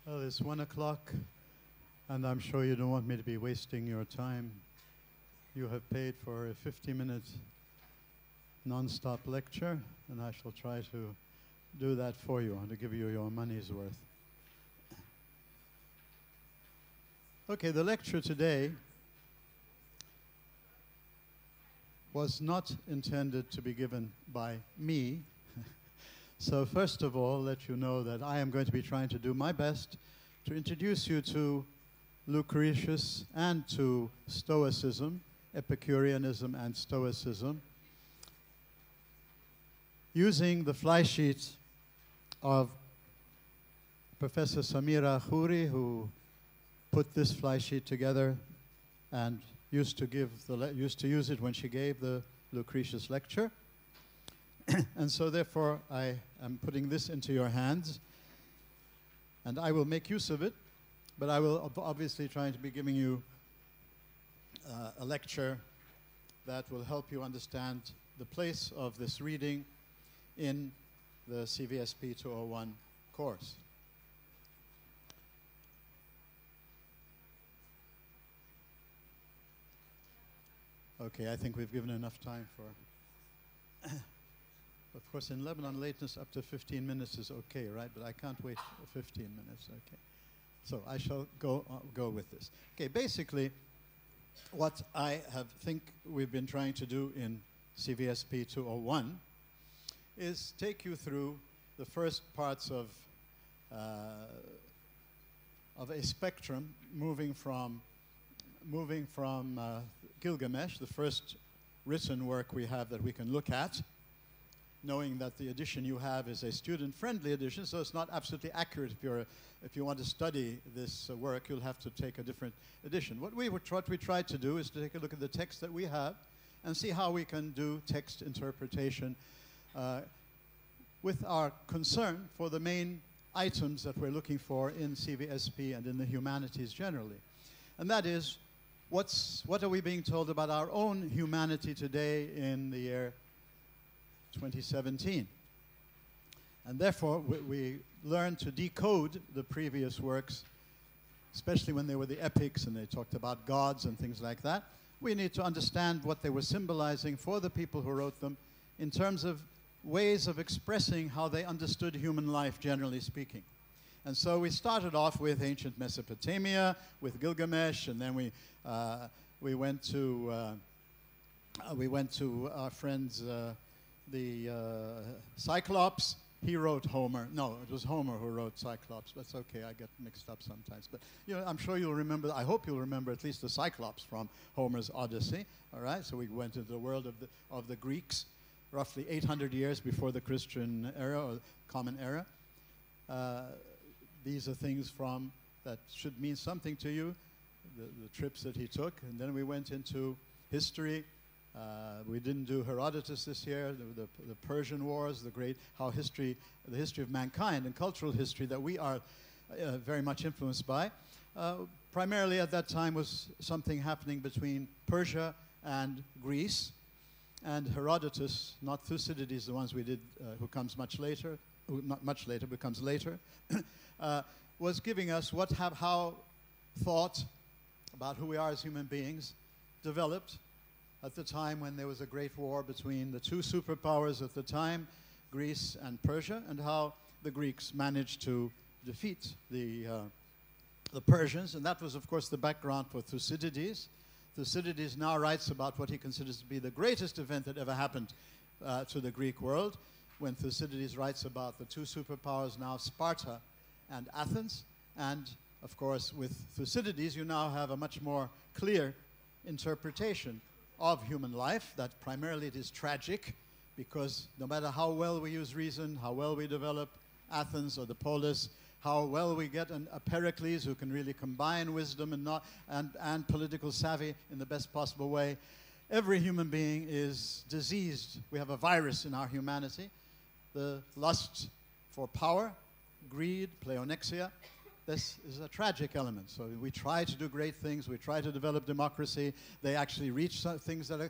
Well, it's 1 o'clock, and I'm sure you don't want me to be wasting your time. You have paid for a 50-minute non-stop lecture, and I shall try to do that for you, and to give you your money's worth. Okay, the lecture today was not intended to be given by me. So first of all, let you know that I am going to be trying to do my best to introduce you to Lucretius and to Stoicism, Epicureanism and Stoicism, using the fly sheet of Professor Samira Khoury, who put this fly sheet together and used to use it when she gave the Lucretius lecture. And so therefore I am putting this into your hands, and I will make use of it, but I will obviously try to be giving you a lecture that will help you understand the place of this reading in the CVSP 201 course. Okay, I think we've given enough time for... Of course, in Lebanon, lateness up to 15 minutes is okay, right? But I can't wait for 15 minutes, okay. So I shall go with this. Okay, basically, what I think we've been trying to do in CVSP 201 is take you through the first parts of a spectrum moving from Gilgamesh, the first written work we have that we can look at, knowing that the edition you have is a student-friendly edition, so it's not absolutely accurate. If you want to study this work, you'll have to take a different edition. What we tried to do is to take a look at the text that we have and see how we can do text interpretation with our concern for the main items that we're looking for in CVSP and in the humanities generally. And that is, what are we being told about our own humanity today in the year 2017. And therefore, we learned to decode the previous works, especially when they were the epics and they talked about gods and things like that. We need to understand what they were symbolizing for the people who wrote them in terms of ways of expressing how they understood human life, generally speaking. And so we started off with ancient Mesopotamia, with Gilgamesh, and then we went to our friends the Cyclops. He wrote Homer. No, it was Homer who wrote Cyclops. That's okay, I get mixed up sometimes. But you know, I'm sure you'll remember, I hope you'll remember at least the Cyclops from Homer's Odyssey. All right, so we went into the world of the Greeks, roughly 800 years before the Christian era, or Common Era. These are things that should mean something to you, the trips that he took. And then we went into history. We didn't do Herodotus this year, the Persian Wars, the history of mankind and cultural history that we are very much influenced by. Primarily at that time was something happening between Persia and Greece, and Herodotus, not Thucydides, the ones we did, who comes much later, not much later, but comes later, was giving us how thought about who we are as human beings developed at the time when there was a great war between the two superpowers at the time, Greece and Persia, and how the Greeks managed to defeat the Persians. And that was, of course, the background for Thucydides. Thucydides now writes about what he considers to be the greatest event that ever happened to the Greek world, when Thucydides writes about the two superpowers now, Sparta and Athens. And, of course, with Thucydides, you now have a much more clear interpretation of human life, that primarily it is tragic, because no matter how well we use reason, how well we develop Athens or the polis, how well we get a Pericles who can really combine wisdom and political savvy in the best possible way, every human being is diseased. We have a virus in our humanity, the lust for power, greed, pleonexia. This is a tragic element. So we try to do great things. We try to develop democracy. They actually reach things that are,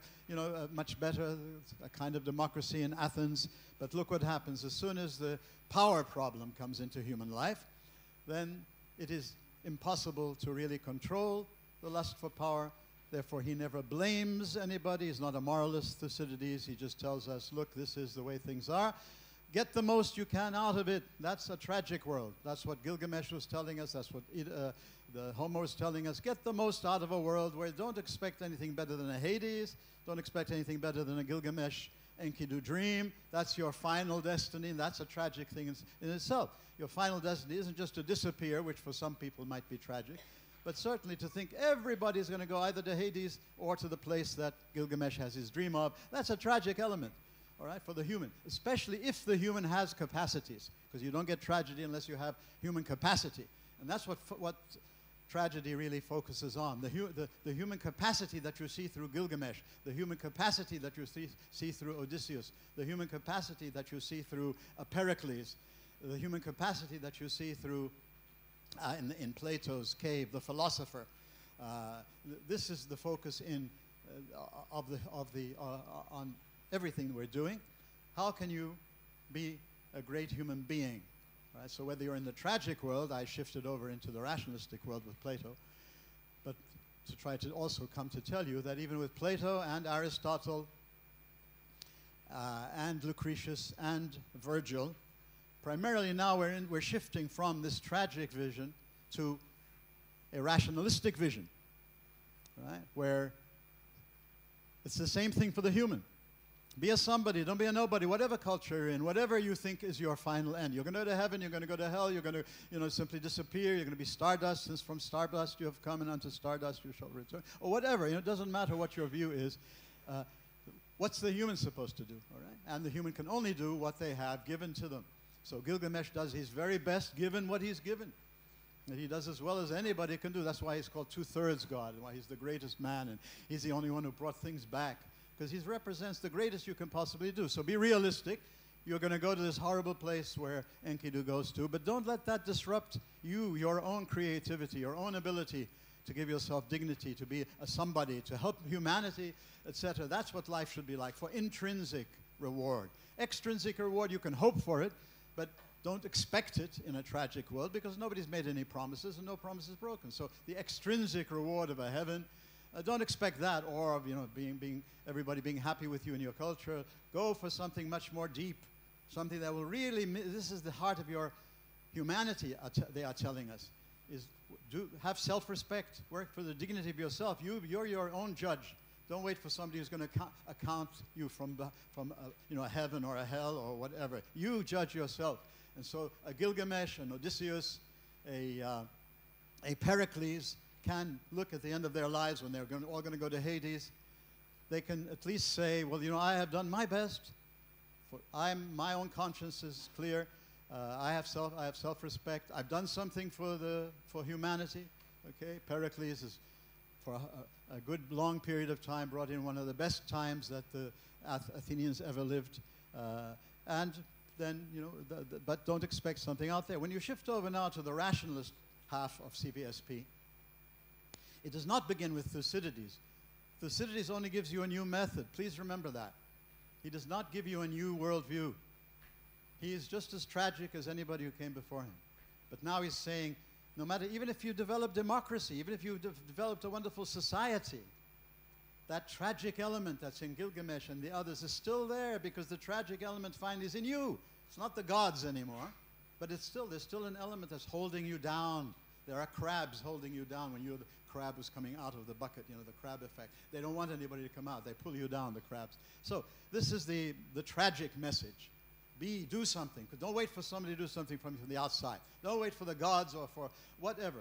much better, a kind of democracy in Athens. But look what happens. As soon as the power problem comes into human life, then it is impossible to really control the lust for power. Therefore, he never blames anybody. He's not a moralist, Thucydides. He just tells us, look, this is the way things are. Get the most you can out of it. That's a tragic world. That's what Gilgamesh was telling us. That's what the Homer is telling us. Get the most out of a world where don't expect anything better than a Hades. Don't expect anything better than a Gilgamesh Enkidu dream. That's your final destiny, and that's a tragic thing in itself. Your final destiny isn't just to disappear, which for some people might be tragic, but certainly to think everybody's going to go either to Hades or to the place that Gilgamesh has his dream of. That's a tragic element, all right, for the human, especially if the human has capacities, because you don't get tragedy unless you have human capacity. And that's what tragedy really focuses on, the human capacity that you see through Gilgamesh, the human capacity that you see through Odysseus, the human capacity that you see through Pericles, the human capacity that you see through in Plato's cave, the philosopher. This is the focus on everything we're doing. How can you be a great human being? Right? So whether you're in the tragic world, I shifted over into the rationalistic world with Plato, but to try to also come to tell you that even with Plato and Aristotle and Lucretius and Virgil, primarily now we're shifting from this tragic vision to a rationalistic vision, right? Where it's the same thing for the human. Be a somebody, don't be a nobody, whatever culture you're in, whatever you think is your final end. You're going to go to heaven, you're going to go to hell, you're going to, simply disappear, you're going to be stardust, since from stardust you have come, and unto stardust you shall return. Or whatever, it doesn't matter what your view is. What's the human supposed to do, all right? And the human can only do what they have given to them. So Gilgamesh does his very best given what he's given. And he does as well as anybody can do. That's why he's called two-thirds God, and why he's the greatest man, and he's the only one who brought things back, because he represents the greatest you can possibly do. So be realistic. You're going to go to this horrible place where Enkidu goes to, but don't let that disrupt you, your own creativity, your own ability to give yourself dignity, to be a somebody, to help humanity, etc. That's what life should be like, for intrinsic reward. Extrinsic reward, you can hope for it, but don't expect it in a tragic world, because nobody's made any promises and no promise is broken. So the extrinsic reward of a heaven, don't expect that, or of everybody being happy with you in your culture. Go for something much more deep, something that will really, this is the heart of your humanity, they are telling us, is have self-respect, work for the dignity of yourself. You're your own judge. Don't wait for somebody who's going to account you from a heaven or a hell or whatever. You judge yourself. And so a Gilgamesh, an Odysseus, a Pericles can look at the end of their lives when they're all going to go to Hades. They can at least say, well, I have done my best. My own conscience is clear. I have self-respect. I've done something for humanity. Okay, Pericles is for a good long period of time brought in one of the best times that the Athenians ever lived, and then but don't expect something out there. When you shift over now to the rationalist half of CVSP, it does not begin with Thucydides. Thucydides only gives you a new method. Please remember that. He does not give you a new worldview. He is just as tragic as anybody who came before him. But now he's saying, no matter, even if you develop democracy, even if you've developed a wonderful society, that tragic element that's in Gilgamesh and the others is still there, because the tragic element finally is in you. It's not the gods anymore, but there's still an element that's holding you down. There are crabs holding you down when the crab was coming out of the bucket, the crab effect. They don't want anybody to come out. They pull you down, the crabs. So this is the tragic message. Do something. Don't wait for somebody to do something from the outside. Don't wait for the gods or for whatever.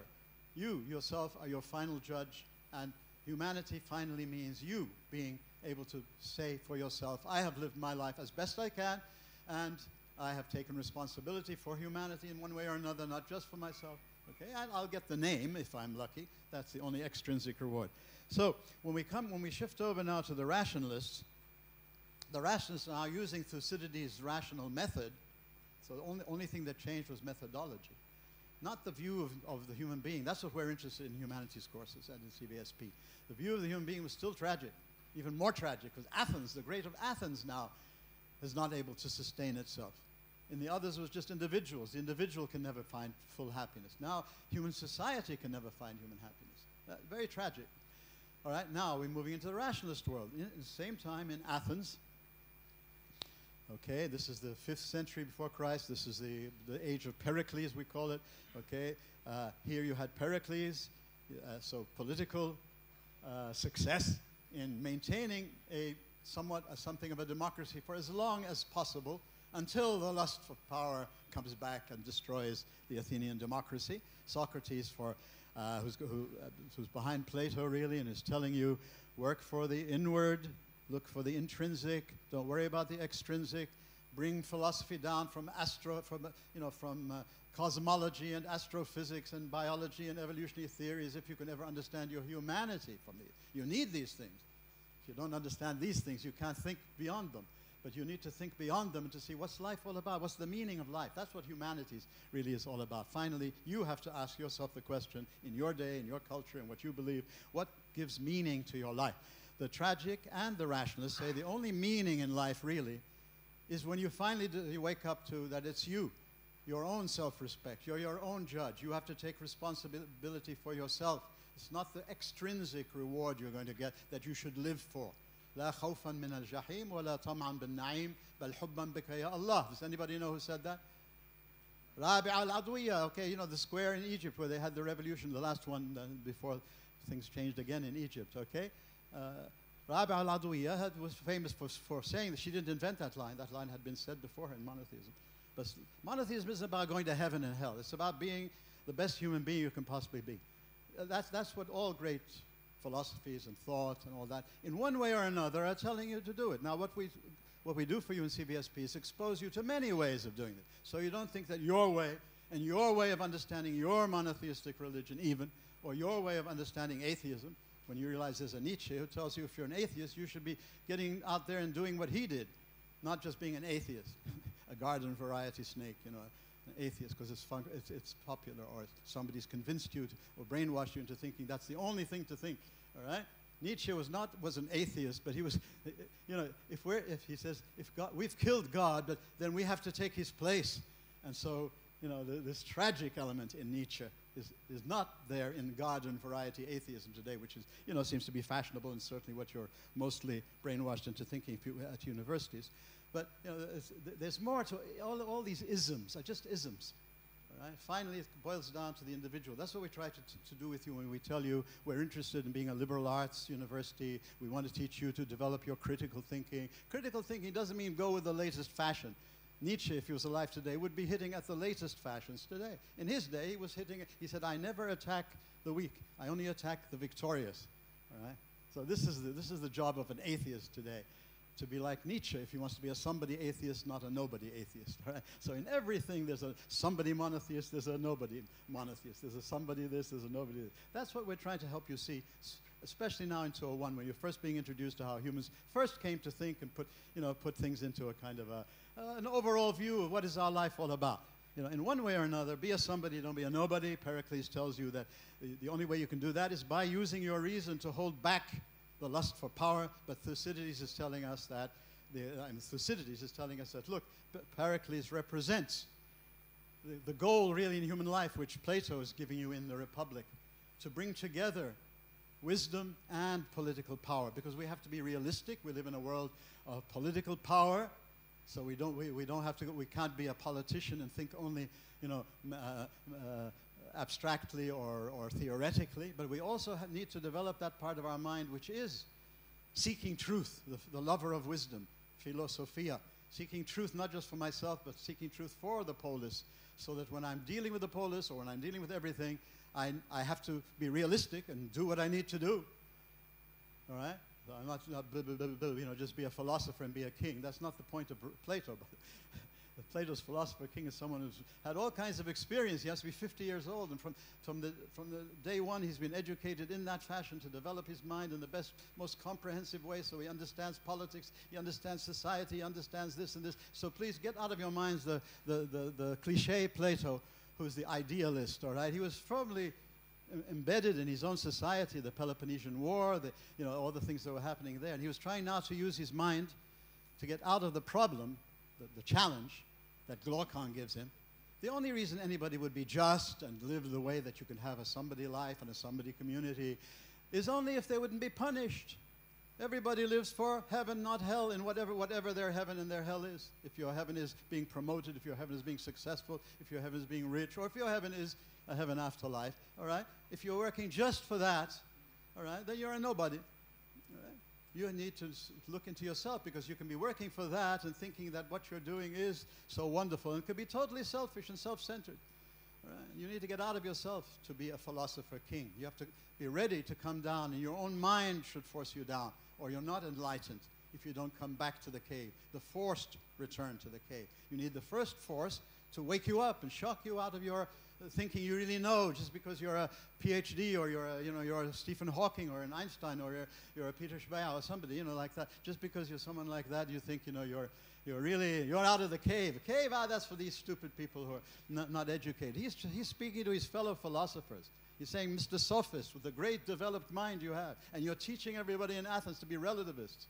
You, yourself, are your final judge, and humanity finally means you being able to say for yourself, I have lived my life as best I can, and I have taken responsibility for humanity in one way or another, not just for myself. Okay, and I'll get the name if I'm lucky. That's the only extrinsic reward. So when we shift over now to the rationalists are now using Thucydides' rational method. So the only thing that changed was methodology, not the view of the human being. That's what we're interested in humanities courses and in CVSP. The view of the human being was still tragic, even more tragic, because Athens, the great of Athens now, is not able to sustain itself. In the others, it was just individuals. The individual can never find full happiness. Now, human society can never find human happiness. Very tragic. All right, now we're moving into the rationalist world. In the same time, in Athens, okay, this is the 5th century before Christ. This is the age of Pericles, we call it. Okay, here you had Pericles, so political success in maintaining something of a democracy for as long as possible, until the lust for power comes back and destroys the Athenian democracy. Socrates, who's behind Plato really, and is telling you, work for the inward, look for the intrinsic, don't worry about the extrinsic, bring philosophy down from cosmology and astrophysics and biology and evolutionary theories if you can ever understand your humanity from these. You need these things. If you don't understand these things, you can't think beyond them. But you need to think beyond them and to see what's life all about, what's the meaning of life. That's what humanities really is all about. Finally, you have to ask yourself the question, in your day, in your culture, and what you believe, what gives meaning to your life? The tragic and the rationalists say the only meaning in life really is when you finally you wake up to that it's you, your own self-respect. You're your own judge. You have to take responsibility for yourself. It's not the extrinsic reward you're going to get that you should live for. لا خوفا من الجحيم ولا طمعا بالنعيم بل حبا بك يا الله. Does anybody know who said that? رابع العضوية. Okay, you know the square in Egypt where they had the revolution, the last one before things changed again in Egypt. Okay, رابع العضوية was famous for saying that she didn't invent that line. That line had been said before her in monotheism. But monotheism isn't about going to heaven and hell. It's about being the best human being you can possibly be. That's what all great philosophies and thought and all that, in one way or another, are telling you to do it. Now, what we do for you in CVSP is expose you to many ways of doing it. So you don't think that your way, and your way of understanding your monotheistic religion even, or your way of understanding atheism, when you realize there's a Nietzsche who tells you if you're an atheist, you should be getting out there and doing what he did, not just being an atheist, a garden variety snake, you know, an atheist because it's popular, or somebody's convinced you or brainwashed you into thinking that's the only thing to think. All right, Nietzsche was an atheist, but he was, you know, if he says we've killed God, but then we have to take his place, and so you know this tragic element in Nietzsche is not there in garden variety atheism today, which is seems to be fashionable and certainly what you're mostly brainwashed into thinking at universities. But there's more to all these isms are just isms. All right? Finally, it boils down to the individual. That's what we try to do with you when we tell you we're interested in being a liberal arts university. We want to teach you to develop your critical thinking. Critical thinking doesn't mean go with the latest fashion. Nietzsche, if he was alive today, would be hitting at the latest fashions today. In his day, he said, I never attack the weak. I only attack the victorious. All right? So this is the job of an atheist today. To be like Nietzsche if he wants to be a somebody atheist, not a nobody atheist. Right? So in everything there's a somebody monotheist, there's a nobody monotheist. There's a somebody this, there's a nobody this. That's what we're trying to help you see, especially now in 201 when you're first being introduced to how humans first came to think and put things into a kind of an overall view of what is our life all about. In one way or another, be a somebody, don't be a nobody. Pericles tells you that the only way you can do that is by using your reason to hold back the lust for power, but Thucydides is telling us that, look, Pericles represents the goal really in human life, which Plato is giving you in the Republic, to bring together wisdom and political power, because we have to be realistic. We live in a world of political power, so we can't be a politician and think only, abstractly or theoretically, but we also need to develop that part of our mind which is seeking truth, the lover of wisdom, philosophia, seeking truth not just for myself, but seeking truth for the polis, so that when I'm dealing with the polis or when I'm dealing with everything, I have to be realistic and do what I need to do. All right? So I'm not just be a philosopher and be a king. That's not the point of Plato. Plato's philosopher king is someone who's had all kinds of experience. He has to be 50 years old, and from the day one, he's been educated in that fashion to develop his mind in the best, most comprehensive way. So he understands politics, he understands society, he understands this and this. So please get out of your minds the cliche Plato, who's the idealist. All right, he was firmly embedded in his own society, the Peloponnesian War, all the things that were happening there, and he was trying now to use his mind to get out of the problem, the challenge, that Glaucon gives him. The only reason anybody would be just and live the way that you can have a somebody life and a somebody community is only if they wouldn't be punished. Everybody lives for heaven, not hell, in whatever their heaven and their hell is. If your heaven is being promoted, if your heaven is being successful, if your heaven is being rich, or if your heaven is a heaven after life, all right? If you're working just for that, all right, then you're a nobody. All right? You need to look into yourself, because you can be working for that and thinking that what you're doing is so wonderful, and it could be totally selfish and self-centered. Right? You need to get out of yourself to be a philosopher king. You have to be ready to come down, and your own mind should force you down, or you're not enlightened if you don't come back to the cave, the forced return to the cave. You need the first force to wake you up and shock you out of your thinking you really know, just because you're a PhD, or you're a Stephen Hawking or an Einstein, or you're a Peter Shebaya or somebody, like that. Just because you're someone like that, you think, you're out of the cave. Cave, that's for these stupid people who are not educated. He's speaking to his fellow philosophers. He's saying, Mr. Sophist, with the great developed mind you have, and you're teaching everybody in Athens to be relativists.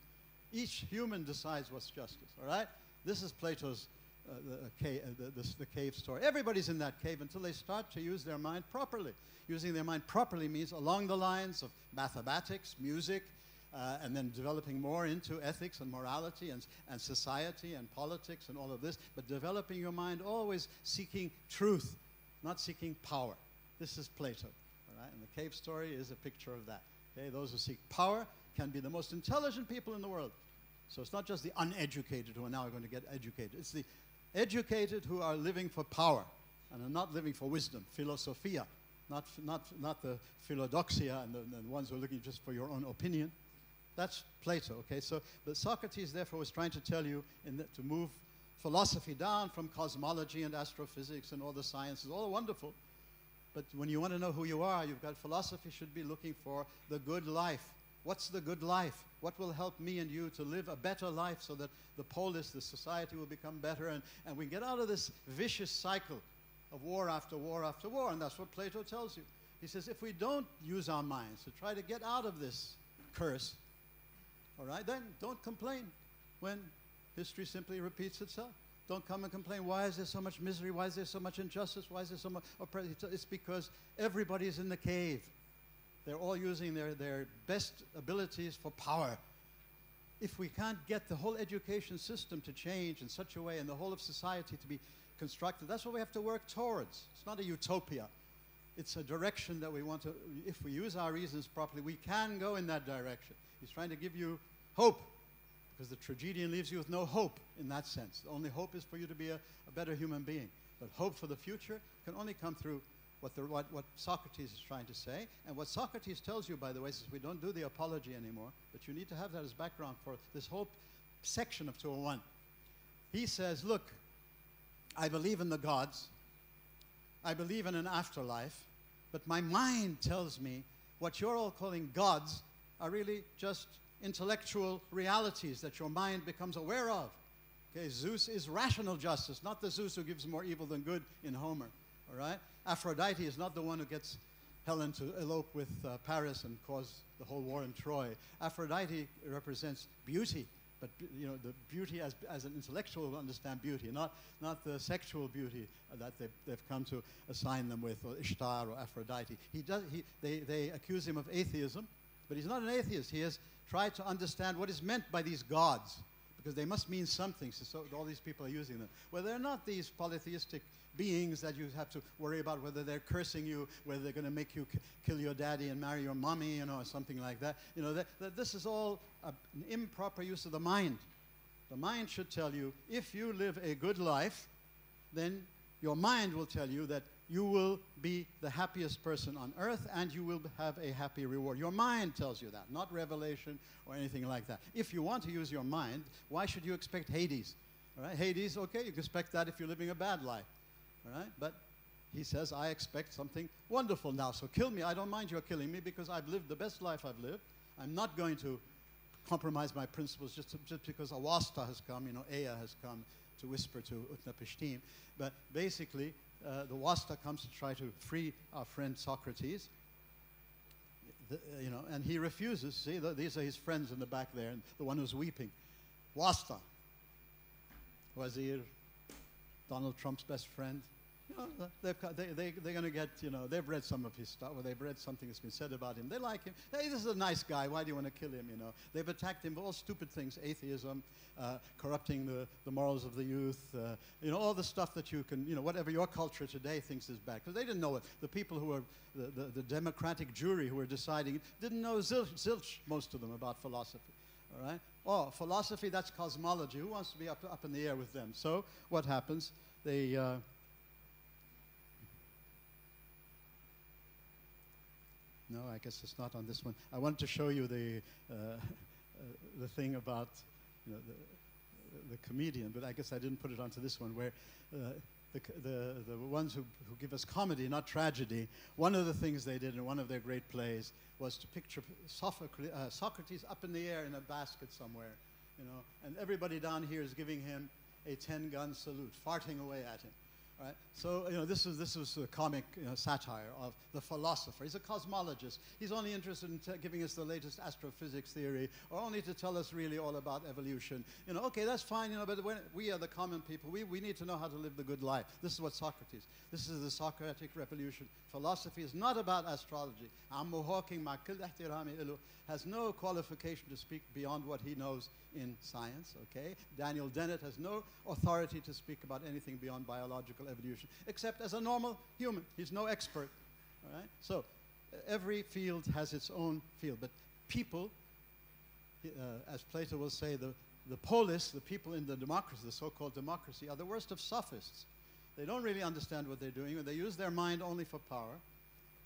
Each human decides what's justice, all right? This is Plato's the cave story. Everybody's in that cave until they start to use their mind properly. Using their mind properly means along the lines of mathematics, music, and then developing more into ethics and morality and society and politics and all of this, but developing your mind always seeking truth, not seeking power. This is Plato, all right? And the cave story is a picture of that. Okay? Those who seek power can be the most intelligent people in the world. So it's not just the uneducated who are now going to get educated. It's the educated who are living for power and are not living for wisdom, philosophia, not the philodoxia and the ones who are looking just for your own opinion. That's Plato, okay? So, but Socrates, therefore, was trying to tell you to move philosophy down from cosmology and astrophysics and all the sciences, all wonderful. But when you want to know who you are, philosophy should be looking for the good life. What's the good life? What will help me and you to live a better life so that the polis, the society, will become better, and we get out of this vicious cycle of war after war after war. And that's what Plato tells you. He says, if we don't use our minds to try to get out of this curse, all right, then don't complain when history simply repeats itself. Don't come and complain, why is there so much misery? Why is there so much injustice? Why is there so much oppression? It's because everybody is in the cave. They're all using their best abilities for power. If we can't get the whole education system to change in such a way, and the whole of society to be constructed, that's what we have to work towards. It's not a utopia. It's a direction that we want to, if we use our reasons properly, we can go in that direction. He's trying to give you hope, because the tragedian leaves you with no hope in that sense. The only hope is for you to be a better human being. But hope for the future can only come through what Socrates is trying to say. And what Socrates tells you, by the way, is we don't do the apology anymore, but you need to have that as background for this whole section of 201. He says, look, I believe in the gods, I believe in an afterlife, but my mind tells me what you're all calling gods are really just intellectual realities that your mind becomes aware of. Okay, Zeus is rational justice, not the Zeus who gives more evil than good in Homer. All right? Aphrodite is not the one who gets Helen to elope with Paris and cause the whole war in Troy. Aphrodite represents beauty, but the beauty as an intellectual will understand beauty, not the sexual beauty that they've come to assign them with, or Ishtar or Aphrodite. They accuse him of atheism, but he's not an atheist. He has tried to understand what is meant by these gods, because they must mean something, so all these people are using them. Well, they're not these polytheistic beings that you have to worry about whether they're cursing you, whether they're going to make you kill your daddy and marry your mommy, or something like that. This is all an improper use of the mind. The mind should tell you, if you live a good life, then your mind will tell you that you will be the happiest person on earth and you will have a happy reward. Your mind tells you that, not revelation or anything like that. If you want to use your mind, why should you expect Hades? All right? Hades, okay, you can expect that if you're living a bad life. All right? But he says, I expect something wonderful now, so kill me. I don't mind your killing me because I've lived the best life I've lived. I'm not going to compromise my principles just because Awasta has come, Ea has come to whisper to Utnapishtim. But basically, the Wasta comes to try to free our friend Socrates, and he refuses. See, these are his friends in the back there, and the one who's weeping. Wasta, Wazir, Donald Trump's best friend. You know, they're going to get, you know, they've read some of his stuff, or they've read something that's been said about him. They like him. Hey, this is a nice guy. Why do you want to kill him, you know? They've attacked him for all stupid things, atheism, corrupting the morals of the youth, you know, all the stuff that you can, you know, whatever your culture today thinks is bad. Because they didn't know it. The people who were, the democratic jury who were deciding it, didn't know zilch, most of them, about philosophy. All right? Oh, philosophy, that's cosmology. Who wants to be up in the air with them? So what happens? They... No, I guess it's not on this one. I wanted to show you the thing about, you know, the comedian, but I guess I didn't put it onto this one, where the ones who give us comedy, not tragedy, one of the things they did in one of their great plays was to picture Socrates up in the air in a basket somewhere, you know, and everybody down here is giving him a 10-gun salute, farting away at him. Right? So, you know, this was a comic, you know, satire of the philosopher. He's a cosmologist. He's only interested in giving us the latest astrophysics theory, or only to tell us really all about evolution. You know, okay, that's fine, you know, but when we are the common people, we need to know how to live the good life. This is what Socrates. This is the Socratic revolution. Philosophy is not about astrology. Ammu Hawking, has no qualification to speak beyond what he knows in science, okay? Daniel Dennett has no authority to speak about anything beyond biological evolution, except as a normal human. He's no expert, all right? So every field has its own field, but people, as Plato will say, the polis, the people in the democracy, the so-called democracy, are the worst of sophists. They don't really understand what they're doing, and they use their mind only for power.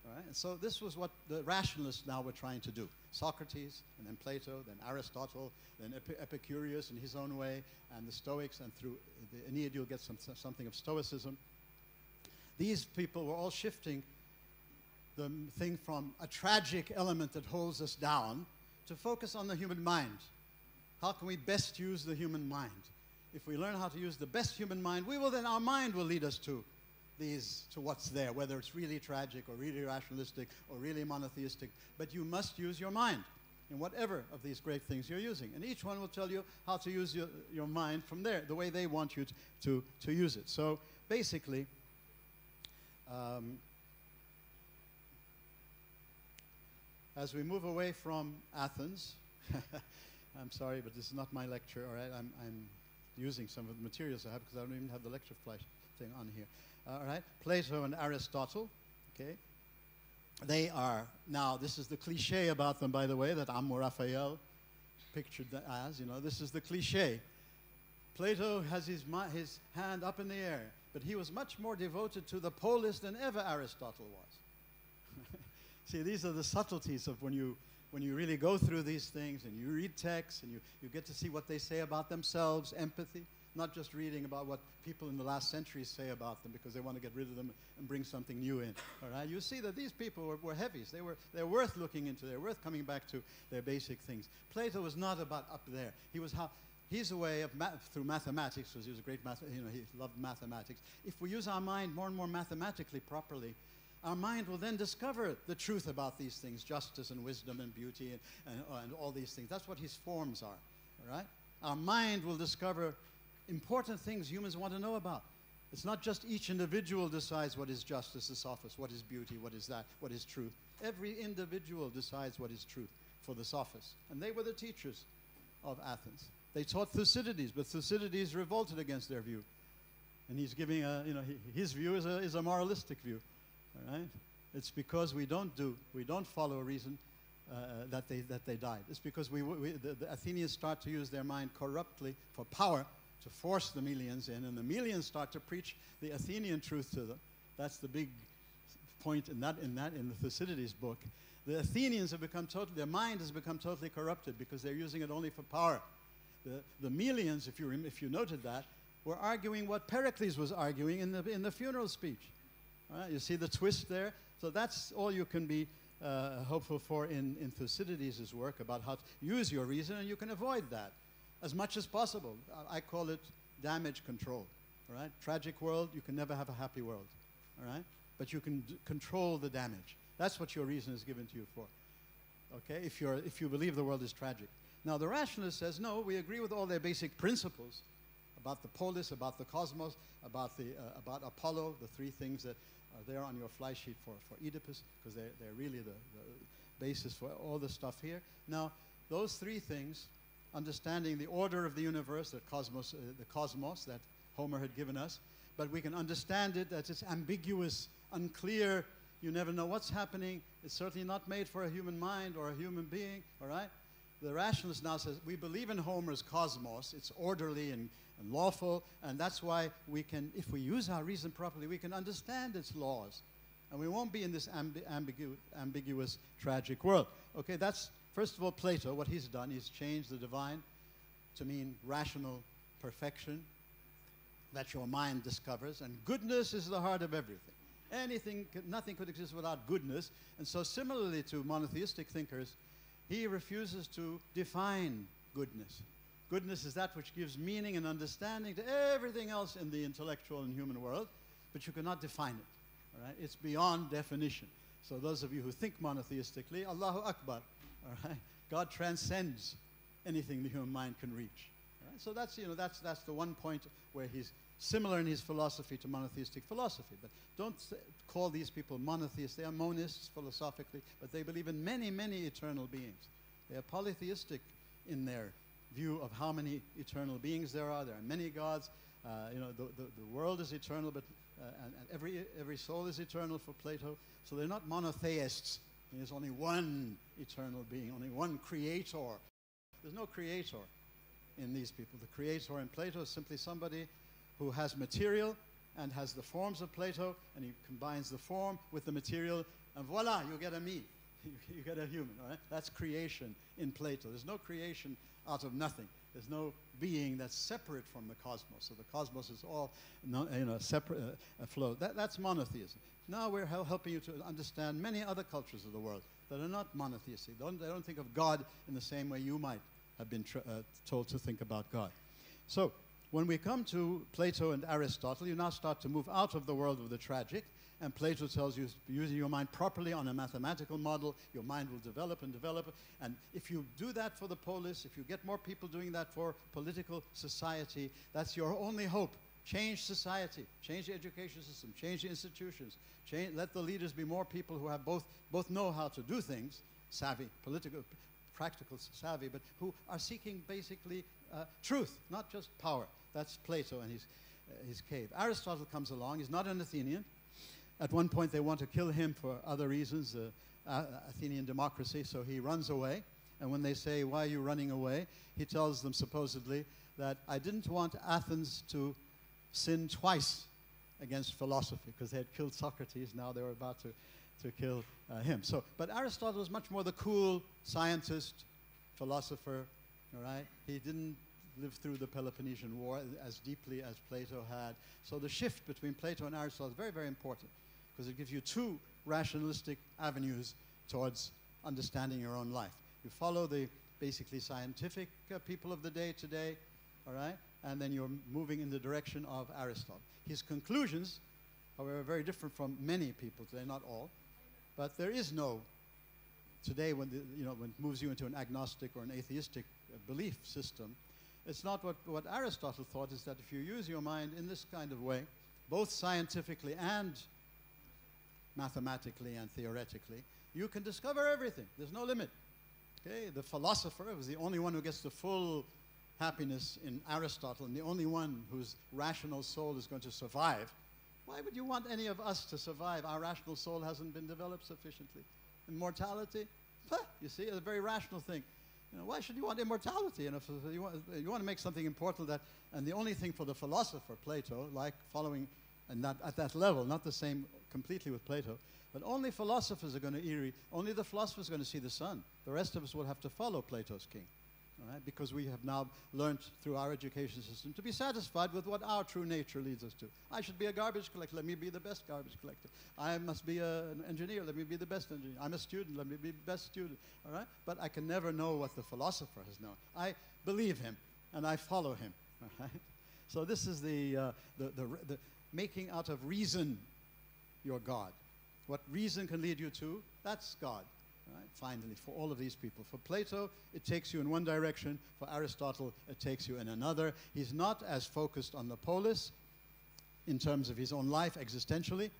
All right? And so this was what the rationalists now were trying to do. Socrates, and then Plato, then Aristotle, then Epicureus in his own way, and the Stoics, and through the Aeneid you'll get something of Stoicism. These people were all shifting the thing from a tragic element that holds us down to focus on the human mind. How can we best use the human mind? If we learn how to use the best human mind, our mind will lead us to what's there, whether it's really tragic or really rationalistic or really monotheistic. But you must use your mind in whatever of these great things you're using. And each one will tell you how to use your mind from there, the way they want you to use it. So basically, as we move away from Athens, I'm sorry, but this is not my lecture, all right? I'm using some of the materials I have because I don't even have the lecture flash thing on here. All right, Plato and Aristotle, okay? They are, now this is the cliche about them, by the way, that Ammo Raphael pictured as, you know, this is the cliche. Plato has his hand up in the air, but he was much more devoted to the polis than ever Aristotle was. See, these are the subtleties of when you really go through these things and you read texts and you get to see what they say about themselves, empathy, not just reading about what people in the last centuries say about them because they want to get rid of them and bring something new in. All right? You see that these people were heavies. They're worth looking into. They're worth coming back to their basic things. Plato was not about up there. He's a way of, through mathematics, because he was a great he loved mathematics. If we use our mind more and more mathematically properly, our mind will then discover the truth about these things, justice and wisdom and beauty and all these things. That's what his forms are, all right? Our mind will discover important things humans want to know about. It's not just each individual decides what is justice, the sophist, what is beauty, what is that, what is truth. Every individual decides what is truth for the sophists. And they were the teachers of Athens. They taught Thucydides, but Thucydides revolted against their view. And he's giving his view is a moralistic view. All right? It's because we don't follow a reason that they died. It's because the Athenians start to use their mind corruptly for power to force the Melians in, and the Melians start to preach the Athenian truth to them. That's the big point in the Thucydides book. The Athenians have become their mind has become totally corrupted because they're using it only for power. The Melians, if you noted that, were arguing what Pericles was arguing in the funeral speech. All right, you see the twist there? So that's all you can be hopeful for in Thucydides' work about how to use your reason, and you can avoid that as much as possible. I call it damage control. All right? Tragic world, you can never have a happy world. All right? But you can control the damage. That's what your reason is given to you for. Okay? If you believe the world is tragic. Now, the rationalist says, no, we agree with all their basic principles about the polis, about the cosmos, about Apollo, the three things that are there on your fly sheet for Oedipus, because they're really the basis for all the stuff here. Now, those three things, understanding the order of the universe, the cosmos that Homer had given us, but we can understand it that it's ambiguous, unclear. You never know what's happening. It's certainly not made for a human mind or a human being, all right? The rationalist now says, we believe in Homer's cosmos. It's orderly and lawful, and that's why we can, if we use our reason properly, we can understand its laws. And we won't be in this ambiguous, tragic world. Okay, that's, first of all, Plato. What he's done, he's changed the divine to mean rational perfection that your mind discovers, and goodness is the heart of everything. Nothing could exist without goodness. And so similarly to monotheistic thinkers, he refuses to define goodness. Goodness is that which gives meaning and understanding to everything else in the intellectual and human world, but you cannot define it. All right? It's beyond definition. So those of you who think monotheistically, Allahu Akbar. All right? God transcends anything the human mind can reach. All right? So that's the one point where he's similar in his philosophy to monotheistic philosophy. But don't call these people monotheists. They are monists philosophically, but they believe in many, many eternal beings. They are polytheistic in their view of how many eternal beings there are. There are many gods. The world is eternal, but and every soul is eternal for Plato. So they're not monotheists. There's only one eternal being, only one creator. There's no creator in these people. The creator in Plato is simply somebody who has material and has the forms of Plato, and he combines the form with the material, and voila, you get a me. You get a human, all right? That's creation in Plato. There's no creation out of nothing. There's no being that's separate from the cosmos. So the cosmos is all separate, flow. That's monotheism. Now we're helping you to understand many other cultures of the world that are not monotheistic. They don't think of God in the same way you might have been told to think about God. So when we come to Plato and Aristotle, you now start to move out of the world of the tragic, and Plato tells you, using your mind properly on a mathematical model, your mind will develop and develop. And if you do that for the polis, if you get more people doing that for political society, that's your only hope. Change society, change the education system, change the institutions, let the leaders be more people who have both know how to do things, savvy, political, practical savvy, but who are seeking basically truth, not just power. That's Plato and his cave. Aristotle comes along. He's not an Athenian. At one point, they want to kill him for other reasons, Athenian democracy, so he runs away. And when they say, why are you running away? He tells them, supposedly, that I didn't want Athens to sin twice against philosophy, because they had killed Socrates. Now they were about to kill him. But Aristotle was much more the cool scientist, philosopher, all right? He didn't live through the Peloponnesian War as deeply as Plato had. So the shift between Plato and Aristotle is very, very important, because it gives you two rationalistic avenues towards understanding your own life. You follow the basically scientific people of the day today, all right? And then you're moving in the direction of Aristotle. His conclusions, however, are very different from many people today, not all. But there is no, today when it moves you into an agnostic or an atheistic belief system, it's not what Aristotle thought, is that if you use your mind in this kind of way, both scientifically and mathematically and theoretically, you can discover everything. There's no limit. Okay? The philosopher was the only one who gets the full happiness in Aristotle, and the only one whose rational soul is going to survive. Why would you want any of us to survive? Our rational soul hasn't been developed sufficiently. Immortality? You see, it's a very rational thing. Why should you want immortality? And if you want to make something important, and the only thing for the philosopher, Plato, like following, and not at that level, not the same completely with Plato, but only philosophers are going to only the philosophers are going to see the sun. The rest of us will have to follow Plato's king. All right? Because we have now learned through our education system to be satisfied with what our true nature leads us to. I should be a garbage collector. Let me be the best garbage collector. I must be an engineer. Let me be the best engineer. I'm a student. Let me be the best student. All right? But I can never know what the philosopher has known. I believe him, and I follow him. All right? So this is the making out of reason your God. What reason can lead you to, that's God. Right? Finally, for all of these people. For Plato, it takes you in one direction. For Aristotle, it takes you in another. He's not as focused on the polis in terms of his own life existentially.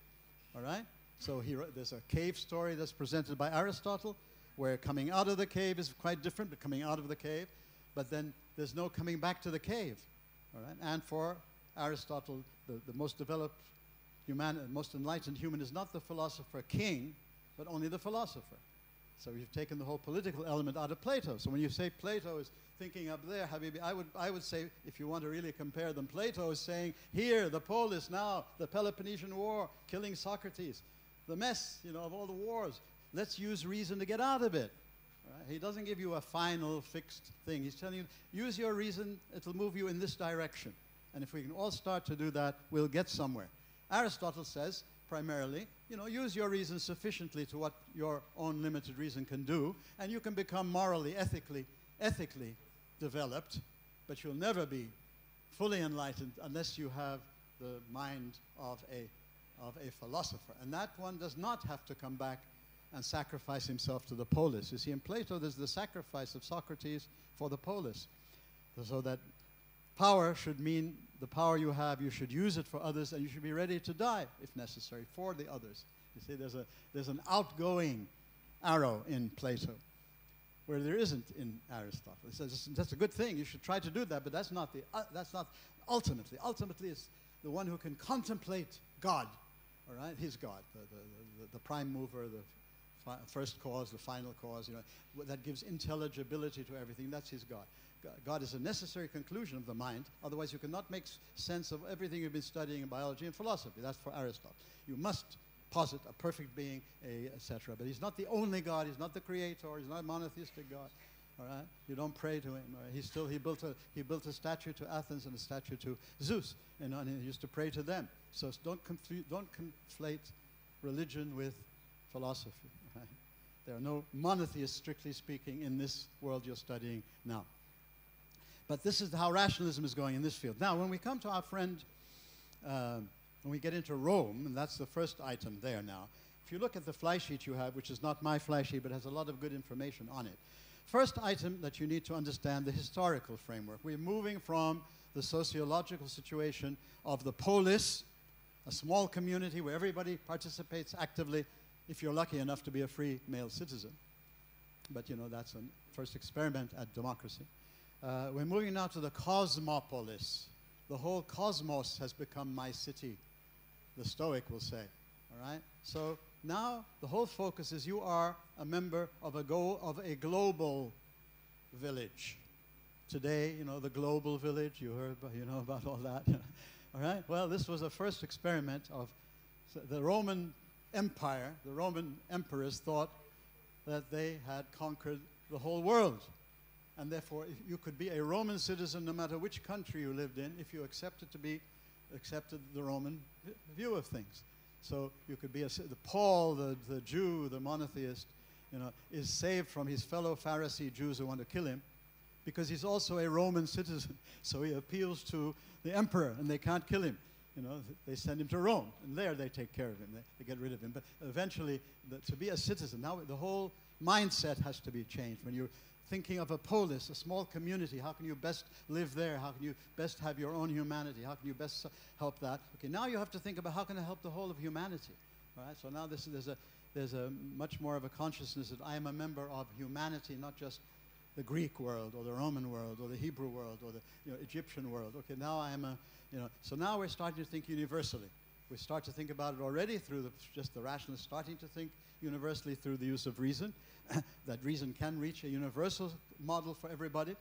All right? So there's a cave story that's presented by Aristotle, where coming out of the cave is quite different, but coming out of the cave. But then there's no coming back to the cave. All right? And for Aristotle, the most developed most enlightened human is not the philosopher king, but only the philosopher. So you've taken the whole political element out of Plato. So when you say Plato is thinking up there, Habibi, I would say, if you want to really compare them, Plato is saying, here, the polis now, the Peloponnesian War, killing Socrates, the mess, of all the wars. Let's use reason to get out of it. Right? He doesn't give you a final fixed thing. He's telling you, use your reason, it'll move you in this direction. And if we can all start to do that, we'll get somewhere. Aristotle says, primarily, use your reason sufficiently to what your own limited reason can do, and you can become morally, ethically developed, but you'll never be fully enlightened unless you have the mind of a philosopher. And that one does not have to come back and sacrifice himself to the polis. You see, in Plato, there's the sacrifice of Socrates for the polis. So that power should mean the power you have, you should use it for others, and you should be ready to die, if necessary, for the others. You see, there's an outgoing arrow in Plato, where there isn't in Aristotle. He says that's a good thing. You should try to do that, but that's not ultimately. Ultimately, it's the one who can contemplate God. All right, his God, the prime mover, the first cause, the final cause. That gives intelligibility to everything. That's his God. God is a necessary conclusion of the mind. Otherwise, you cannot make sense of everything you've been studying in biology and philosophy. That's for Aristotle. You must posit a perfect being, etc. But he's not the only God. He's not the creator. He's not a monotheistic God. All right? You don't pray to him. Right? He built a statue to Athens and a statue to Zeus, and he used to pray to them. So don't conflate religion with philosophy. Right? There are no monotheists, strictly speaking, in this world you're studying now. But this is how rationalism is going in this field. Now, when we come to our friend, when we get into Rome, and that's the first item there now, if you look at the fly sheet you have, which is not my fly sheet, but has a lot of good information on it. First item that you need to understand, the historical framework. We're moving from the sociological situation of the polis, a small community where everybody participates actively, if you're lucky enough to be a free male citizen. But, that's a first experiment at democracy. We're moving now to the cosmopolis. The whole cosmos has become my city, the Stoic will say. All right? So now the whole focus is you are a member of a global village. Today, the global village, you heard about all that. All right? Well, this was a first experiment of the Roman Empire. The Roman emperors thought that they had conquered the whole world. And therefore, you could be a Roman citizen no matter which country you lived in if you accepted the Roman view of things. So you could be Paul, the Jew, the monotheist, is saved from his fellow Pharisee Jews who want to kill him because he's also a Roman citizen. So he appeals to the emperor, and they can't kill him. They send him to Rome, and there they take care of him. They get rid of him. But eventually, to be a citizen, now the whole mindset has to be changed. When you're thinking of a polis, a small community, how can you best live there? How can you best have your own humanity? How can you best help that? Okay, now you have to think about how can I help the whole of humanity, all right? So now there's a much more of a consciousness that I am a member of humanity, not just the Greek world or the Roman world or the Hebrew world or the Egyptian world. Okay, now I am so now we're starting to think universally. We start to think about it already through just the rationalists starting to think universally through the use of reason, that reason can reach a universal model for everybody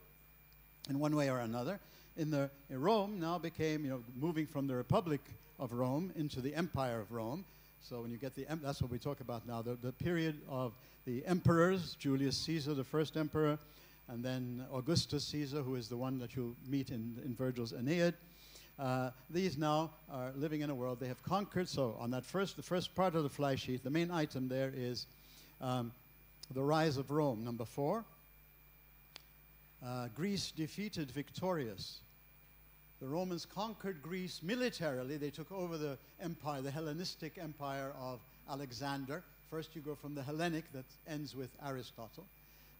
in one way or another. In Rome now became, moving from the Republic of Rome into the Empire of Rome. So when you get that's what we talk about now, the period of the emperors, Julius Caesar, the first emperor, and then Augustus Caesar, who is the one that you meet in Virgil's Aeneid. These now are living in a world they have conquered. So on the first part of the fly sheet, the main item there is the rise of Rome, number 4. Greece defeated, victorious. The Romans conquered Greece militarily. They took over the empire, the Hellenistic empire of Alexander, First you go from the Hellenic that ends with Aristotle.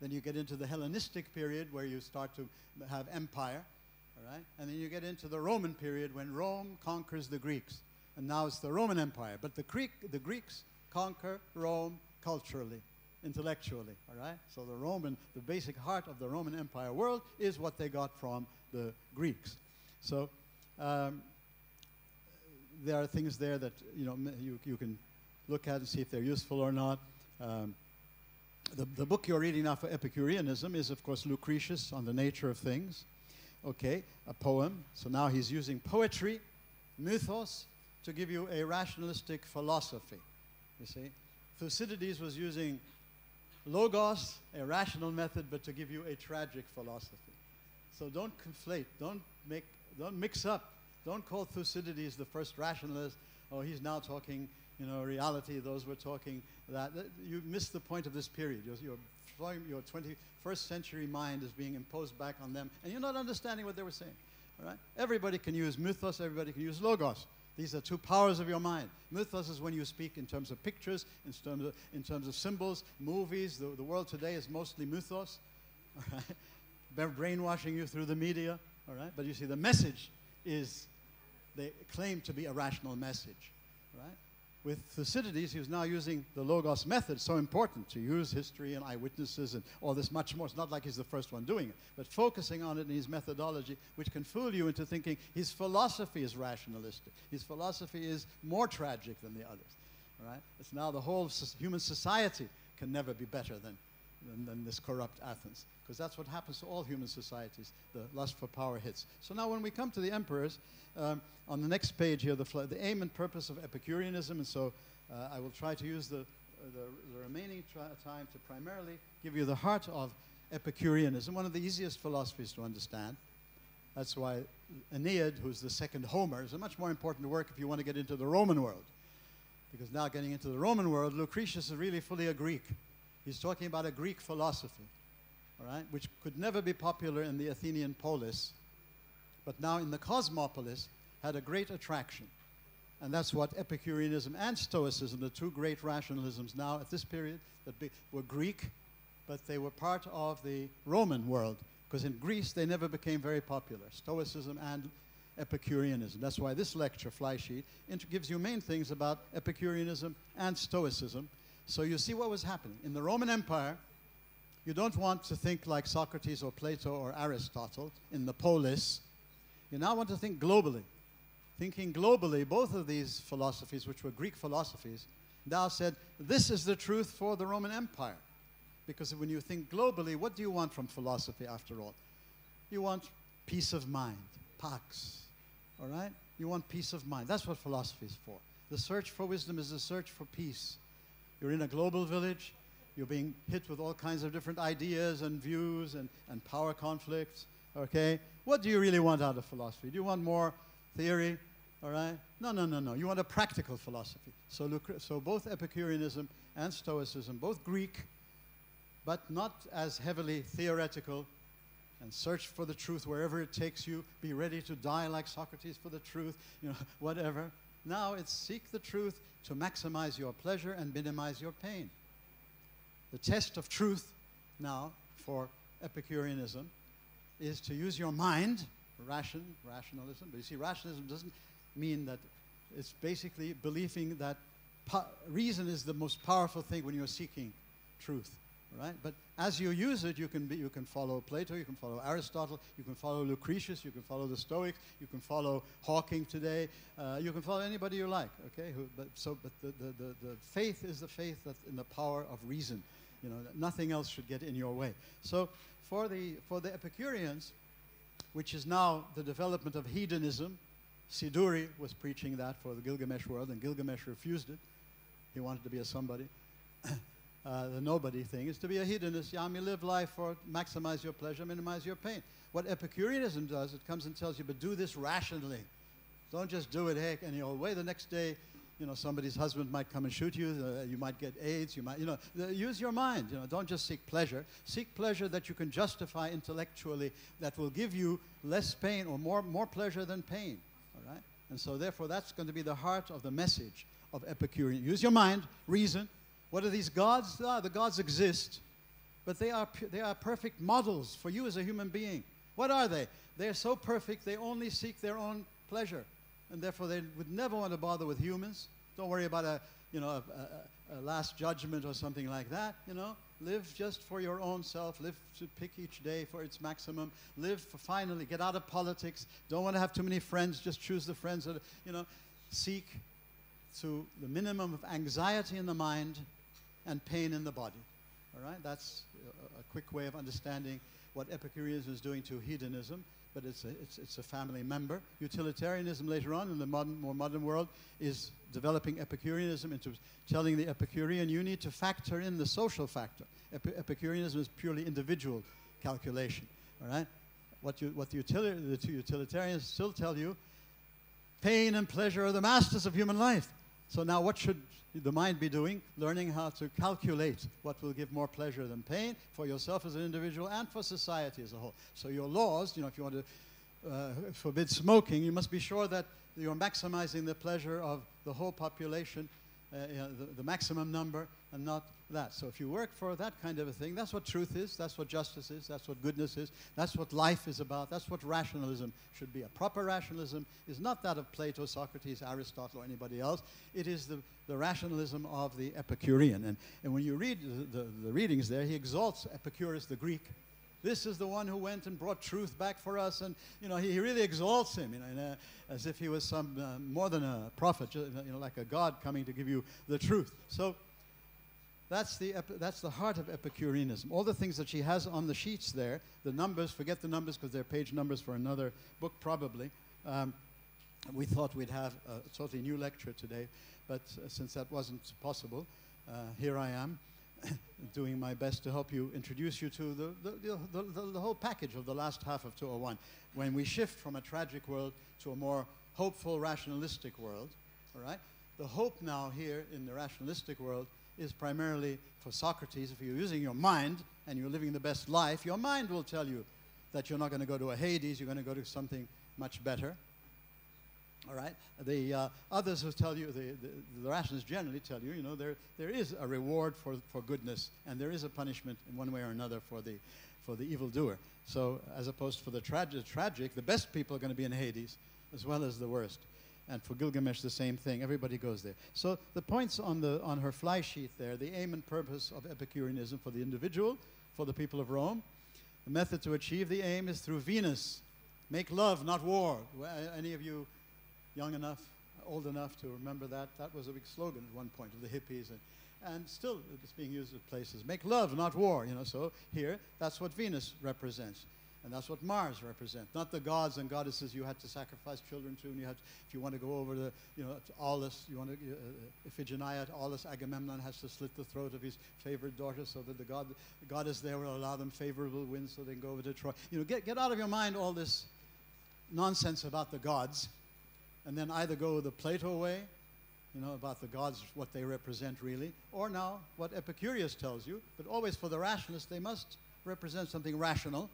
Then you get into the Hellenistic period where you start to have empire. All right? And then you get into the Roman period when Rome conquers the Greeks. And now it's the Roman Empire. But the Greeks conquer Rome culturally, intellectually. All right? So the basic heart of the Roman Empire world is what they got from the Greeks. So there are things there that you can look at and see if they're useful or not. The book you're reading now for Epicureanism is, of course, Lucretius on the nature of things. Okay, a poem. So now he's using poetry, mythos, to give you a rationalistic philosophy. You see? Thucydides was using logos, a rational method, but to give you a tragic philosophy. So don't conflate, don't mix up. Don't call Thucydides the first rationalist. Oh, he's now talking, reality. Those were talking that. You miss the point of this period. Your 21st century mind is being imposed back on them, and you're not understanding what they were saying. All right? Everybody can use mythos. Everybody can use logos. These are two powers of your mind. Mythos is when you speak in terms of pictures, in terms of symbols, movies. The world today is mostly mythos. All right? They're brainwashing you through the media. All right? But you see, the message is, they claim to be a rational message. Right? With Thucydides, he was now using the logos method, so important to use history and eyewitnesses and all this much more. It's not like he's the first one doing it, but focusing on it in his methodology, which can fool you into thinking his philosophy is rationalistic. His philosophy is more tragic than the others. All right? It's now the whole human society can never be better than this corrupt Athens, because that's what happens to all human societies. The lust for power hits. So now when we come to the emperors, on the next page here, the aim and purpose of Epicureanism, and so I will try to use the remaining time to primarily give you the heart of Epicureanism, one of the easiest philosophies to understand. That's why Aeneid, who's the second Homer, is a much more important work if you want to get into the Roman world. Because now getting into the Roman world, Lucretius is really fully a Greek. He's talking about a Greek philosophy, all right, which could never be popular in the Athenian polis, but now in the cosmopolis had a great attraction. And that's what Epicureanism and Stoicism, the two great rationalisms now at this period, were Greek, but they were part of the Roman world, because in Greece they never became very popular, Stoicism and Epicureanism. That's why this lecture, fly sheet, gives you main things about Epicureanism and Stoicism. So you see what was happening. In the Roman Empire, you don't want to think like Socrates or Plato or Aristotle in the polis. You now want to think globally. Thinking globally, both of these philosophies, which were Greek philosophies, now said, this is the truth for the Roman Empire. Because when you think globally, what do you want from philosophy after all? You want peace of mind, pax, all right? You want peace of mind. That's what philosophy is for. The search for wisdom is the search for peace. You're in a global village. You're being hit with all kinds of different ideas and views and power conflicts, okay? What do you really want out of philosophy? Do you want more theory, all right? No, no, no, no. You want a practical philosophy. So both Epicureanism and Stoicism, both Greek, but not as heavily theoretical, and search for the truth wherever it takes you. Be ready to die like Socrates for the truth, whatever. Now it's seek the truth to maximize your pleasure and minimize your pain. The test of truth now for Epicureanism is to use your mind, rationalism. But you see, rationalism doesn't mean that it's basically believing that reason is the most powerful thing when you're seeking truth. Right? But as you use it, you can follow Plato, you can follow Aristotle, you can follow Lucretius, you can follow the Stoics, you can follow Hawking today, you can follow anybody you like. Okay? But the faith is the faith that's in the power of reason. Nothing else should get in your way. So for the Epicureans, which is now the development of hedonism, Siduri was preaching that for the Gilgamesh world, and Gilgamesh refused it. He wanted to be a somebody. The nobody thing is to be a hedonist. You live life for maximize your pleasure, minimize your pain. What Epicureanism does, it comes and tells you, but do this rationally. Don't just do it any old way. The next day, somebody's husband might come and shoot you. You might get AIDS. You might, use your mind. Don't just seek pleasure. Seek pleasure that you can justify intellectually, that will give you less pain or more pleasure than pain. All right. And so therefore, that's going to be the heart of the message of Epicurean. Use your mind, reason. What are these gods? The gods exist, but they are perfect models for you as a human being. What are they? They are so perfect, they only seek their own pleasure, and therefore they would never want to bother with humans. Don't worry about a last judgment or something like that, Live just for your own self. Live to pick each day for its maximum. Live for finally, get out of politics. Don't want to have too many friends. Just choose the friends that, seek to the minimum of anxiety in the mind and pain in the body. All right? That's a quick way of understanding what Epicureanism is doing to hedonism, but it's a family member. Utilitarianism later on in the more modern world is developing Epicureanism into telling the Epicurean, you need to factor in the social factor. Epicureanism is purely individual calculation. All right? What the utilitarians still tell you, pain and pleasure are the masters of human life. So now what should the mind be doing? Learning how to calculate what will give more pleasure than pain for yourself as an individual and for society as a whole. So your laws, if you want to forbid smoking, you must be sure that you're maximizing the pleasure of the whole population, the maximum number, and not that. So if you work for that kind of a thing, that's what truth is, that's what justice is, that's what goodness is, that's what life is about, that's what rationalism should be. A proper rationalism is not that of Plato, Socrates, Aristotle, or anybody else. It is the rationalism of the Epicurean. And when you read the readings there, he exalts Epicurus, the Greek. This is the one who went and brought truth back for us, and he really exalts him, as if he was some more than a prophet, like a god coming to give you the truth. So that's the heart of Epicureanism. All the things that she has on the sheets there, the numbers, forget the numbers because they're page numbers for another book probably. We thought we'd have a totally new lecture today, but since that wasn't possible, here I am. Doing my best to help you, introduce you to the whole package of the last half of 201. When we shift from a tragic world to a more hopeful, rationalistic world, all right? The hope now here in the rationalistic world is primarily for Socrates. If you're using your mind and you're living the best life, your mind will tell you that you're not going to go to a Hades, you're going to go to something much better. All right. The others who tell you, the rationalists generally tell you, there is a reward for goodness, and there is a punishment in one way or another for the evildoer. So, as opposed to for the tragic, the best people are going to be in Hades, as well as the worst. And for Gilgamesh, the same thing. Everybody goes there. So, the points on her fly sheet there: the aim and purpose of Epicureanism for the individual, for the people of Rome. The method to achieve the aim is through Venus. Make love, not war. Any of you young enough, old enough to remember that? That was a big slogan at one point of the hippies, and still it's being used at places. Make love, not war. So here, that's what Venus represents, and that's what Mars represents. Not the gods and goddesses you had to sacrifice children to, and if you want to go over Aulus, you want to Iphigenia at Aulus, Agamemnon has to slit the throat of his favorite daughter so that the goddess there will allow them favorable winds so they can go over to Troy. Get out of your mind all this nonsense about the gods. And then either go the Plato way, about the gods, what they represent really, or now what Epicurus tells you, but always for the rationalist, they must represent something rational.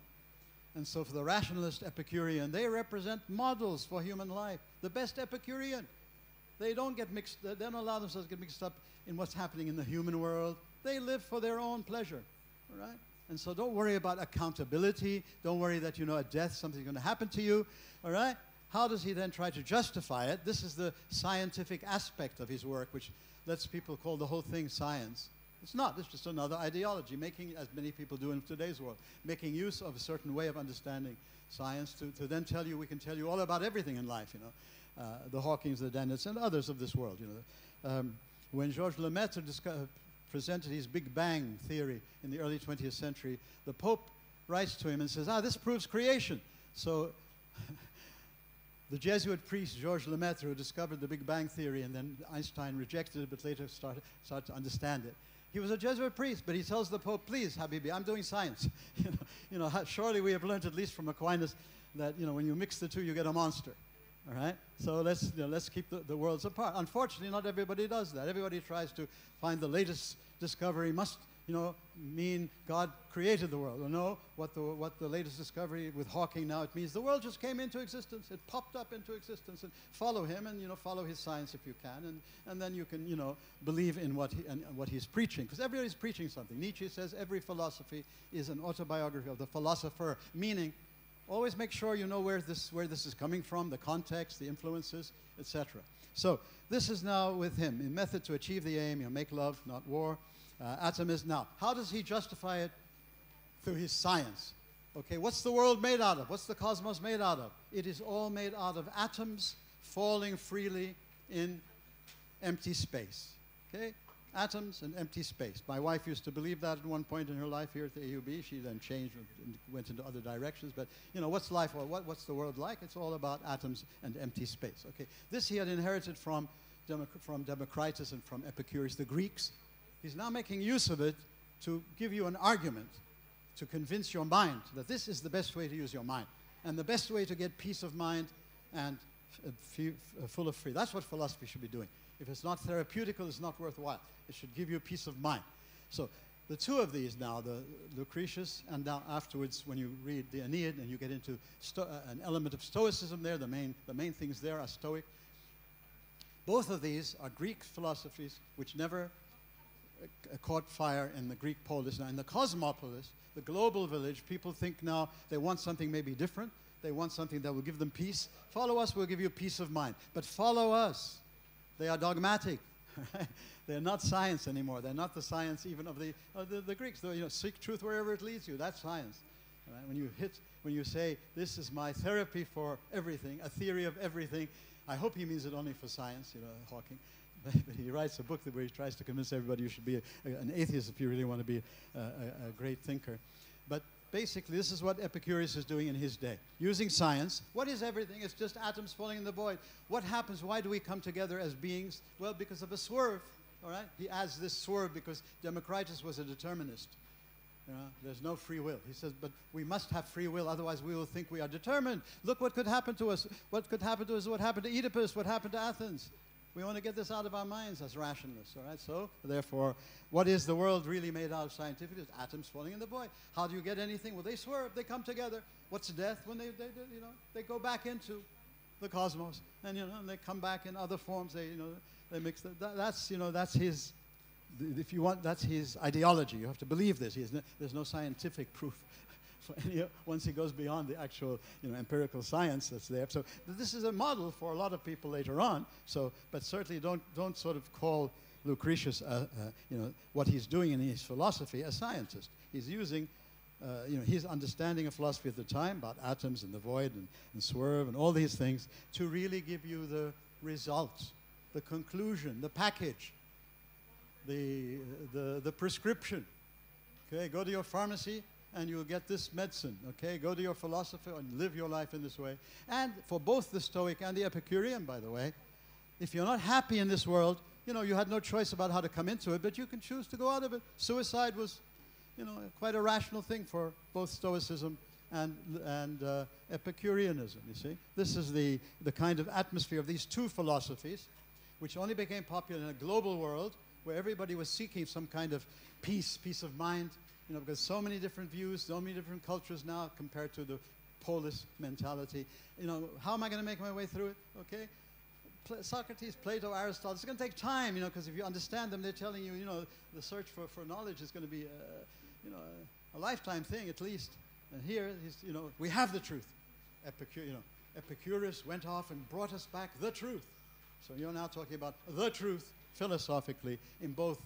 And so for the rationalist Epicurean, they represent models for human life. The best Epicurean. They don't allow themselves to get mixed up in what's happening in the human world. They live for their own pleasure, all right? And so don't worry about accountability. Don't worry that, at death something's going to happen to you, all right? How does he then try to justify it? This is the scientific aspect of his work, which lets people call the whole thing science. It's not. It's just another ideology, making, as many people do in today's world, making use of a certain way of understanding science to then tell you, we can tell you all about everything in life, the Hawkings, the Dennets, and others of this world. When Georges Lemaitre presented his Big Bang theory in the early 20th century, the Pope writes to him and says, this proves creation. So the Jesuit priest, Georges Lemaitre, who discovered the Big Bang Theory, and then Einstein rejected it, but later started to understand it. He was a Jesuit priest, but he tells the Pope, please, Habibi, I'm doing science. Surely we have learned, at least from Aquinas, that when you mix the two, you get a monster. All right? So let's keep the worlds apart. Unfortunately, not everybody does that. Everybody tries to find the latest discovery, must mean God created the world. Or no, what the latest discovery with Hawking now, it means the world just came into existence. It popped up into existence. And follow him and, follow his science if you can. And then you can, believe in what he's preaching. Because everybody's preaching something. Nietzsche says every philosophy is an autobiography of the philosopher, meaning always make sure you know where this is coming from, the context, the influences, etc. So this is now with him. A method to achieve the aim, make love, not war. Atomism. Now, how does he justify it? Through his science. Okay, what's the world made out of? What's the cosmos made out of? It is all made out of atoms falling freely in empty space. Okay, atoms and empty space. My wife used to believe that at one point in her life here at the AUB. She then changed and went into other directions. But what's life? Or what's the world like? It's all about atoms and empty space. Okay, this he had inherited from Democritus and from Epicurus, the Greeks. He's now making use of it to give you an argument, to convince your mind that this is the best way to use your mind, and the best way to get peace of mind and full of free. That's what philosophy should be doing. If it's not therapeutical, it's not worthwhile. It should give you peace of mind. So the two of these now, the Lucretius, and now afterwards when you read the Aeneid and you get into an element of Stoicism there, the main things there are Stoic. Both of these are Greek philosophies which never caught fire in the Greek polis. Now, in the cosmopolis, the global village, people think now they want something maybe different. They want something that will give them peace. Follow us, we'll give you peace of mind. But follow us. They are dogmatic. They're not science anymore. They're not the science even of the Greeks. Seek truth wherever it leads you. That's science. Right? When you say, this is my therapy for everything, a theory of everything, I hope he means it only for science, Hawking. But he writes a book where he tries to convince everybody you should be an atheist if you really want to be a great thinker. But basically, this is what Epicurus is doing in his day. Using science. What is everything? It's just atoms falling in the void. What happens? Why do we come together as beings? Well, because of a swerve. All right? He adds this swerve because Democritus was a determinist. There's no free will. He says, but we must have free will, otherwise we will think we are determined. Look what could happen to us. What could happen to us? What happened to Oedipus? What happened to Athens? We want to get this out of our minds as rationalists, all right? So, therefore, what is the world really made out of scientifically? It's atoms falling in the void. How do you get anything? Well, they swerve, they come together. What's death? When they go back into the cosmos, and and they come back in other forms. They mix. That's his. If you want, that's his ideology. You have to believe this. There's no scientific proof. Once he goes beyond the actual, empirical science that's there. So this is a model for a lot of people later on. So, but certainly don't sort of call Lucretius, what he's doing in his philosophy a scientist. He's using, his understanding of philosophy at the time about atoms and the void and swerve and all these things to really give you the results, the conclusion, the package, the prescription. Okay, go to your pharmacy and you'll get this medicine, okay? Go to your philosopher and live your life in this way. And for both the Stoic and the Epicurean, by the way, if you're not happy in this world, you had no choice about how to come into it, but you can choose to go out of it. Suicide was, quite a rational thing for both Stoicism and Epicureanism, you see. This is the kind of atmosphere of these two philosophies, which only became popular in a global world where everybody was seeking some kind of peace of mind, because so many different views, so many different cultures now compared to the polis mentality. How am I going to make my way through it? Okay, Socrates, Plato, Aristotle. It's going to take time, because if you understand them, they're telling you, the search for knowledge is going to be, a lifetime thing at least. And here, we have the truth. Epicurus went off and brought us back the truth. So you're now talking about the truth philosophically in both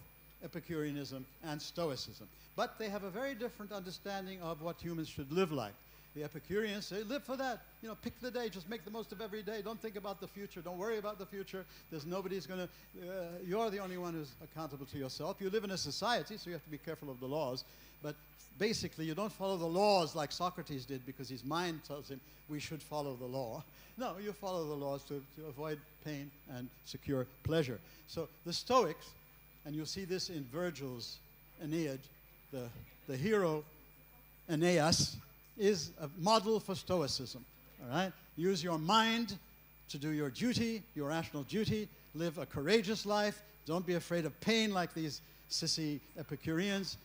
Epicureanism and Stoicism. But they have a very different understanding of what humans should live like. The Epicureans say, live for that. Pick the day. Just make the most of every day. Don't think about the future. Don't worry about the future. There's nobody's going to... you're the only one who's accountable to yourself. You live in a society, so you have to be careful of the laws. But basically, you don't follow the laws like Socrates did because his mind tells him we should follow the law. No, you follow the laws to avoid pain and secure pleasure. So the Stoics, and you'll see this in Virgil's Aeneid, the hero Aeneas is a model for Stoicism, all right? Use your mind to do your duty, your rational duty. Live a courageous life. Don't be afraid of pain like these sissy Epicureans,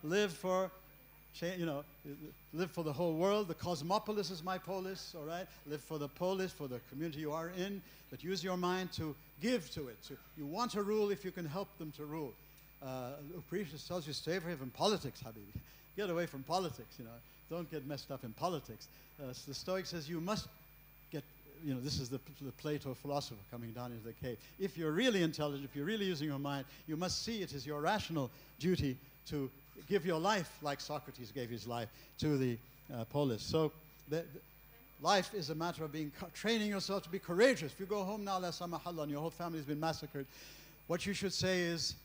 live for, live for the whole world. The cosmopolis is my polis, all right? Live for the polis, for the community you are in, but use your mind to give to it. You want to rule if you can help them to rule. Lucretius tells you, stay away from politics, Habibi. Get away from politics, Don't get messed up in politics. The Stoic says you must get, this is the Plato philosopher coming down into the cave. If you're really intelligent, if you're really using your mind, you must see it as your rational duty to give your life, like Socrates gave his life, to the polis. So life is a matter of training yourself to be courageous. If you go home now, la samahallah, and your whole family has been massacred, what you should say is,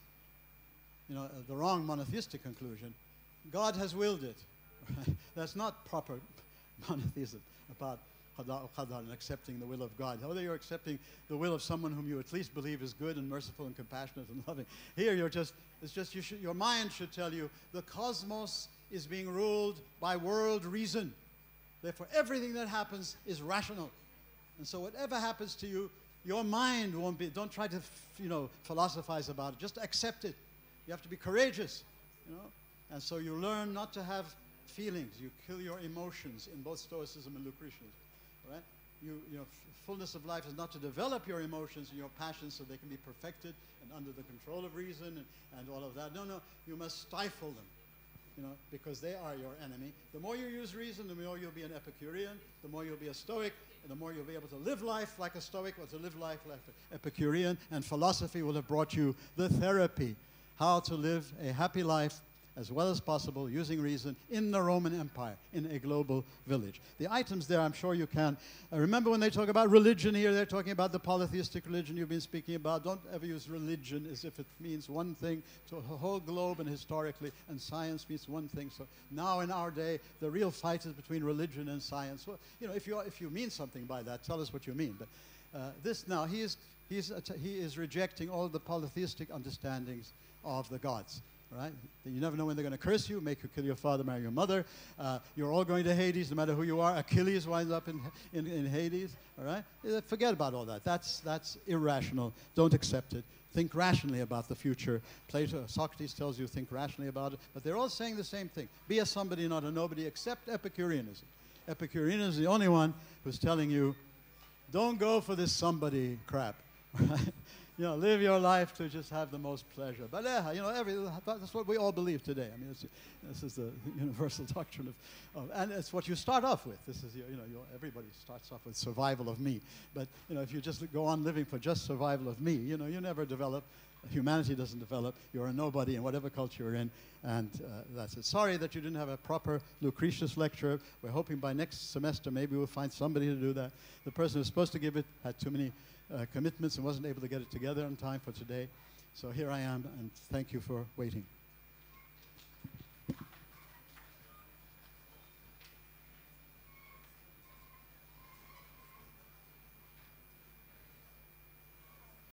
the wrong monotheistic conclusion. God has willed it. That's not proper monotheism about qada qadar and accepting the will of God. Whether you're accepting the will of someone whom you at least believe is good and merciful and compassionate and loving. Here your mind should tell you the cosmos is being ruled by world reason. Therefore, everything that happens is rational. And so whatever happens to you, your mind won't be, don't try to, philosophize about it. Just accept it. You have to be courageous, And so you learn not to have feelings. You kill your emotions in both Stoicism and Lucretianism, right? Fullness of life is not to develop your emotions and your passions so they can be perfected and under the control of reason and all of that. No, you must stifle them, because they are your enemy. The more you use reason, the more you'll be an Epicurean, the more you'll be a Stoic, and the more you'll be able to live life like a Stoic or to live life like an Epicurean, and philosophy will have brought you the therapy, how to live a happy life as well as possible using reason in the Roman Empire, in a global village. The items there, I'm sure you can. Remember when they talk about religion here, they're talking about the polytheistic religion you've been speaking about. Don't ever use religion as if it means one thing to a whole globe and historically, and science means one thing. So now in our day, the real fight is between religion and science. Well, if you mean something by that, tell us what you mean. But he is rejecting all the polytheistic understandings of the gods. Right? You never know when they're going to curse you, make you kill your father, marry your mother. You're all going to Hades, no matter who you are. Achilles winds up in Hades. All right? Forget about all that. That's irrational. Don't accept it. Think rationally about the future. Socrates tells you think rationally about it. But they're all saying the same thing. Be a somebody, not a nobody, except Epicureanism. Epicureanism is the only one who's telling you, don't go for this somebody crap. Right? Live your life to just have the most pleasure. But that's what we all believe today. I mean, this is the universal doctrine and it's what you start off with. This is everybody starts off with survival of me. But if you just go on living for just survival of me, you never develop. Humanity doesn't develop. You're a nobody in whatever culture you're in, and that's it. Sorry that you didn't have a proper Lucretius lecture. We're hoping by next semester maybe we'll find somebody to do that. The person who was supposed to give it had too many commitments and wasn't able to get it together in time for today. So here I am, and thank you for waiting.